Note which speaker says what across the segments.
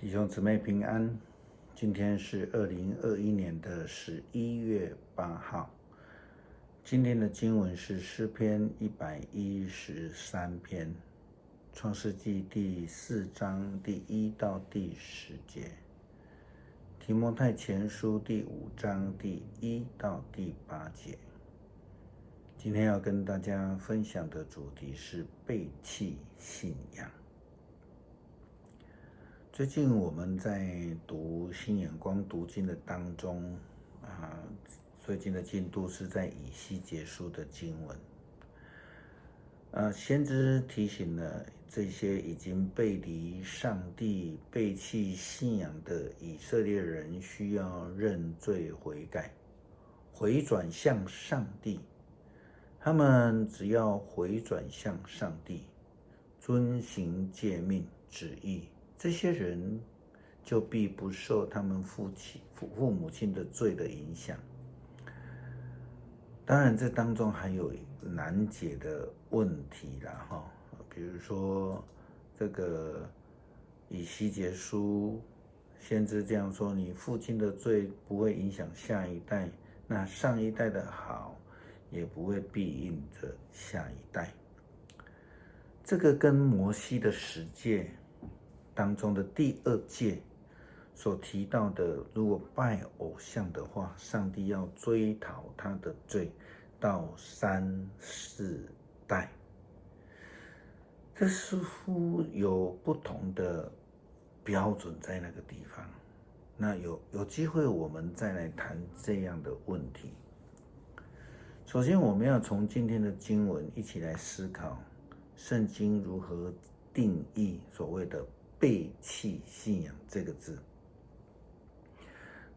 Speaker 1: 弟兄姊妹平安，今天是2021年的11月8号。今天的经文是诗篇113篇，创世纪第4章第1到第10节，提摩太前书第5章第1到第8节。今天要跟大家分享的主题是背弃信仰。最近我们在读新眼光读经的当中，最近的进度是在以西结书的经文。先知提醒了这些已经背离上帝、背弃信仰的以色列人，需要认罪悔改，回转向上帝。他们只要回转向上帝，遵行诫命旨意，这些人就必不受他们父母亲的罪的影响。当然这当中还有难解的问题啦，比如说这个以西结书先知这样说，你父亲的罪不会影响下一代，那上一代的好也不会庇应着下一代。这个跟摩西的10诫当中的第2诫所提到的，如果拜偶像的话，上帝要追讨他的罪到3、4代。这似乎有不同的标准在那个地方。那有机会我们再来谈这样的问题。首先我们要从今天的经文一起来思考圣经如何定义所谓的背弃信仰这个字。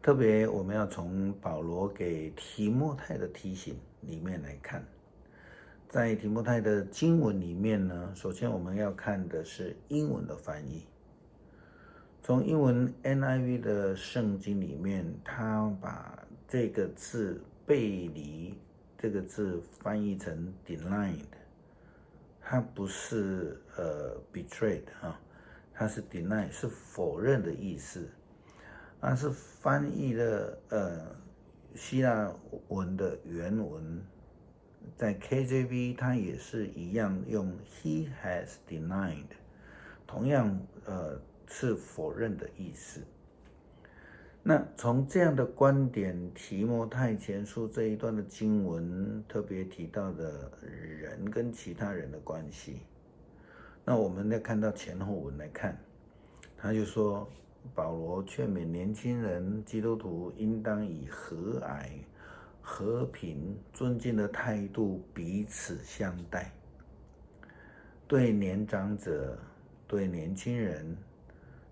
Speaker 1: 特别我们要从保罗给提摩太的提醒里面来看。在提摩太的经文里面呢，首先我们要看的是英文的翻译。从英文 NIV 的圣经里面，他把这个字背离这个字翻译成 denied， 它不是betrayed，它是 deny， 是否认的意思。是翻译了希腊文的原文，在 KJV 它也是一样用 He has denied， 同样是否认的意思。那从这样的观点，提摩太前书这一段的经文特别提到的人跟其他人的关系。那我们再看到前后文来看，他就说保罗劝勉年轻人基督徒应当以和蔼、和平、尊敬的态度彼此相待，对年长者、对年轻人、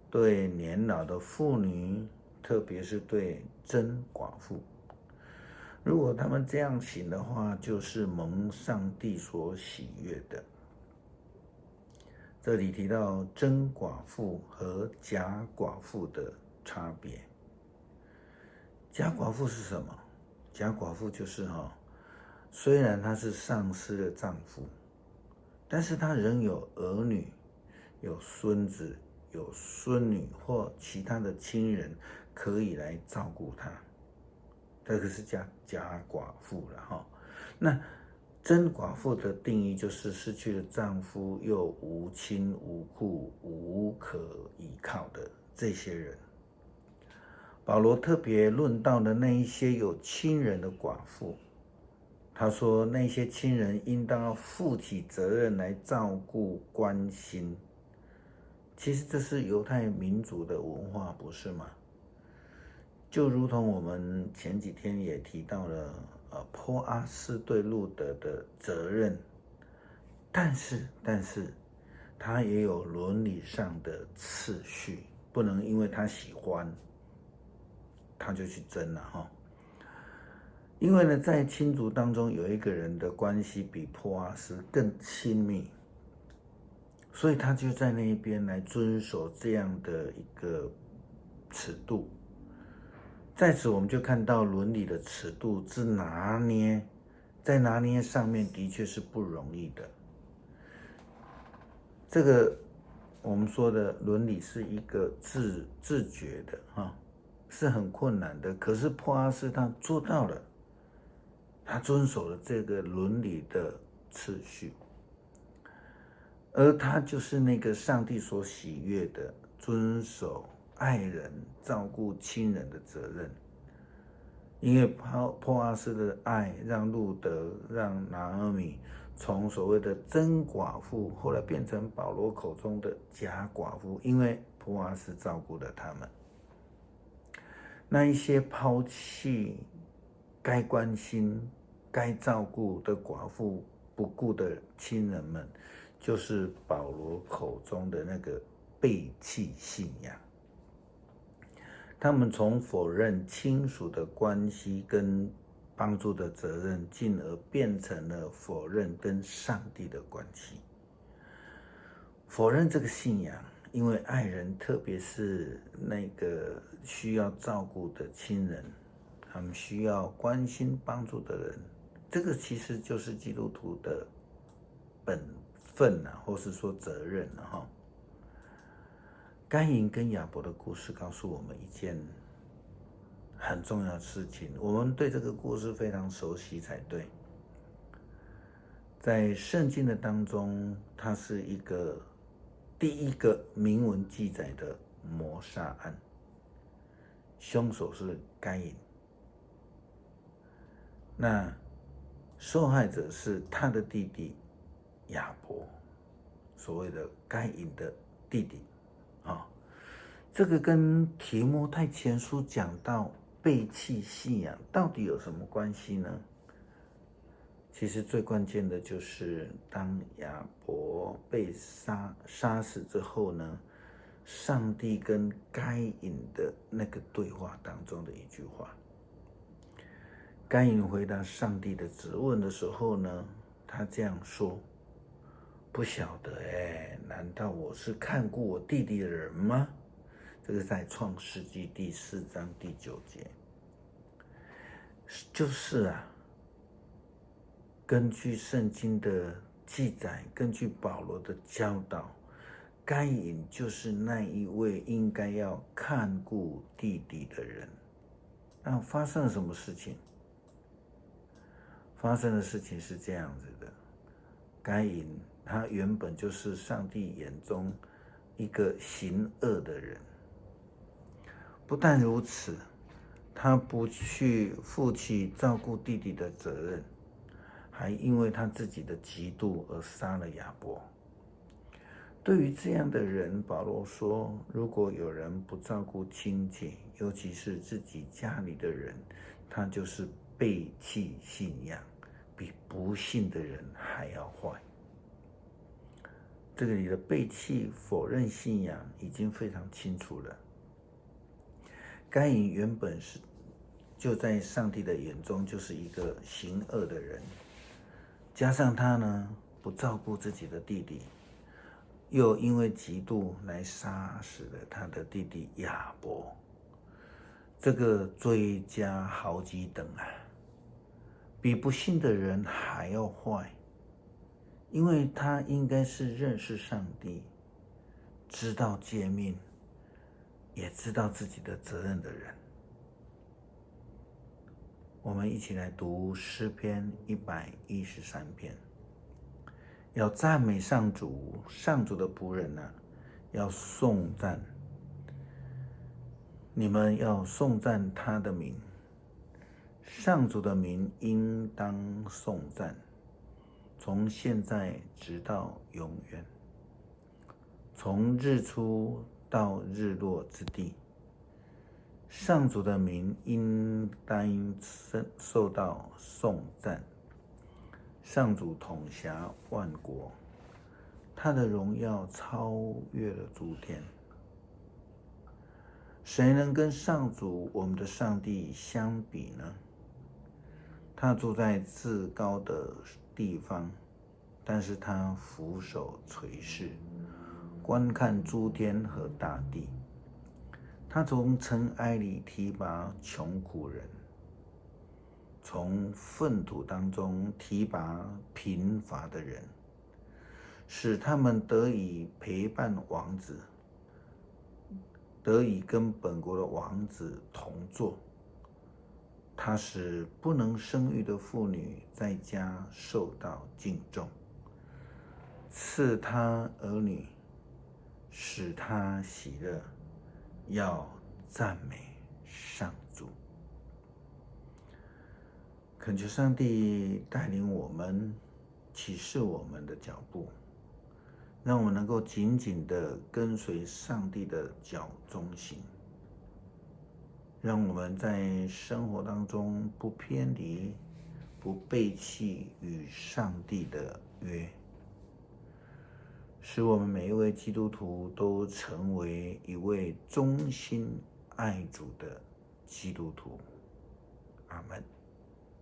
Speaker 1: 对年老的妇女，特别是对真寡妇，如果他们这样行的话，就是蒙上帝所喜悦的。这里提到真寡妇和假寡妇的差别。假寡妇是什么？假寡妇就是虽然她是丧失了丈夫，但是她仍有儿女、有孙子、有孙女或其他的亲人可以来照顾她。这个是假寡妇了。那真寡妇的定义就是失去了丈夫又无亲无故无可依靠的这些人。保罗特别论到的那一些有亲人的寡妇，他说那些亲人应当要负起责任来照顾关心。其实这是犹太民族的文化，不是吗？就如同我们前几天也提到了波阿斯对路德的责任，但是他也有伦理上的次序，不能因为他喜欢他就去争了。因为呢，在亲族当中有一个人的关系比波阿斯更亲密，所以他就在那一边来遵守这样的一个尺度。在此我们就看到伦理的尺度之拿捏，在拿捏上面的确是不容易的。这个我们说的伦理是一个自觉的是很困难的。可是波阿斯他做到了，他遵守了这个伦理的次序，而他就是那个上帝所喜悦的，遵守爱人、照顾亲人的责任。因为波阿斯的爱，让路德、让拿俄米从所谓的真寡妇，后来变成保罗口中的假寡妇，因为波阿斯照顾了他们。那一些抛弃该关心、该照顾的寡妇不顾的亲人们，就是保罗口中的那个背弃信仰。他们从否认亲属的关系跟帮助的责任，进而变成了否认跟上帝的关系。否认这个信仰，因为爱人，特别是那个需要照顾的亲人，他们需要关心帮助的人，这个其实就是基督徒的本分或是说责任该隐跟亚伯的故事告诉我们一件很重要的事情，我们对这个故事非常熟悉才对。在圣经的当中，它是一个第一个明文记载的谋杀案，凶手是该隐，那受害者是他的弟弟亚伯，所谓的该隐的弟弟这个跟提摩太前书讲到背弃信仰到底有什么关系呢？其实最关键的就是当亚伯被杀死之后呢，上帝跟该隐的那个对话当中的一句话。该隐回答上帝的质问的时候呢，他这样说：不晓得难道我是看顾我弟弟的人吗？这个在创世纪第4章第9节。就是根据圣经的记载，根据保罗的教导，该隐就是那一位应该要看顾弟弟的人。那发生了什么事情？发生的事情是这样子的，该隐他原本就是上帝眼中一个行恶的人。不但如此，他不去负起照顾弟弟的责任，还因为他自己的嫉妒而杀了亚伯。对于这样的人，保罗说，如果有人不照顾亲戚，尤其是自己家里的人，他就是背弃信仰，比不信的人还要坏。这里的背弃、否认信仰已经非常清楚了。该隐原本就在上帝的眼中就是一个行恶的人，加上他呢不照顾自己的弟弟，又因为嫉妒来杀死了他的弟弟亚伯，这个追加好几等比不信的人还要坏，因为他应该是认识上帝，知道诫命，也知道自己的责任的人。我们一起来读诗篇113篇，要赞美上主，上主的仆人要颂赞，你们要颂赞他的名，上主的名应当颂赞，从现在直到永远，从日出到日落之地，上主的名应当受到颂赞。上主统辖万国，他的荣耀超越了诸天。谁能跟上主我们的上帝相比呢？他住在至高的地方，但是他俯首垂视，观看诸天和大地。他从尘埃里提拔穷苦人，从粪土当中提拔贫乏的人，使他们得以陪伴王子，得以跟本国的王子同坐。他使不能生育的妇女在家受到敬重，赐他儿女，使他喜乐，要赞美上主。恳求上帝带领我们，启示我们的脚步，让我们能够紧紧地跟随上帝的脚中行，让我们在生活当中不偏离，不背弃与上帝的约，使我们每一位基督徒都成为一位忠心爱主的基督徒。阿们。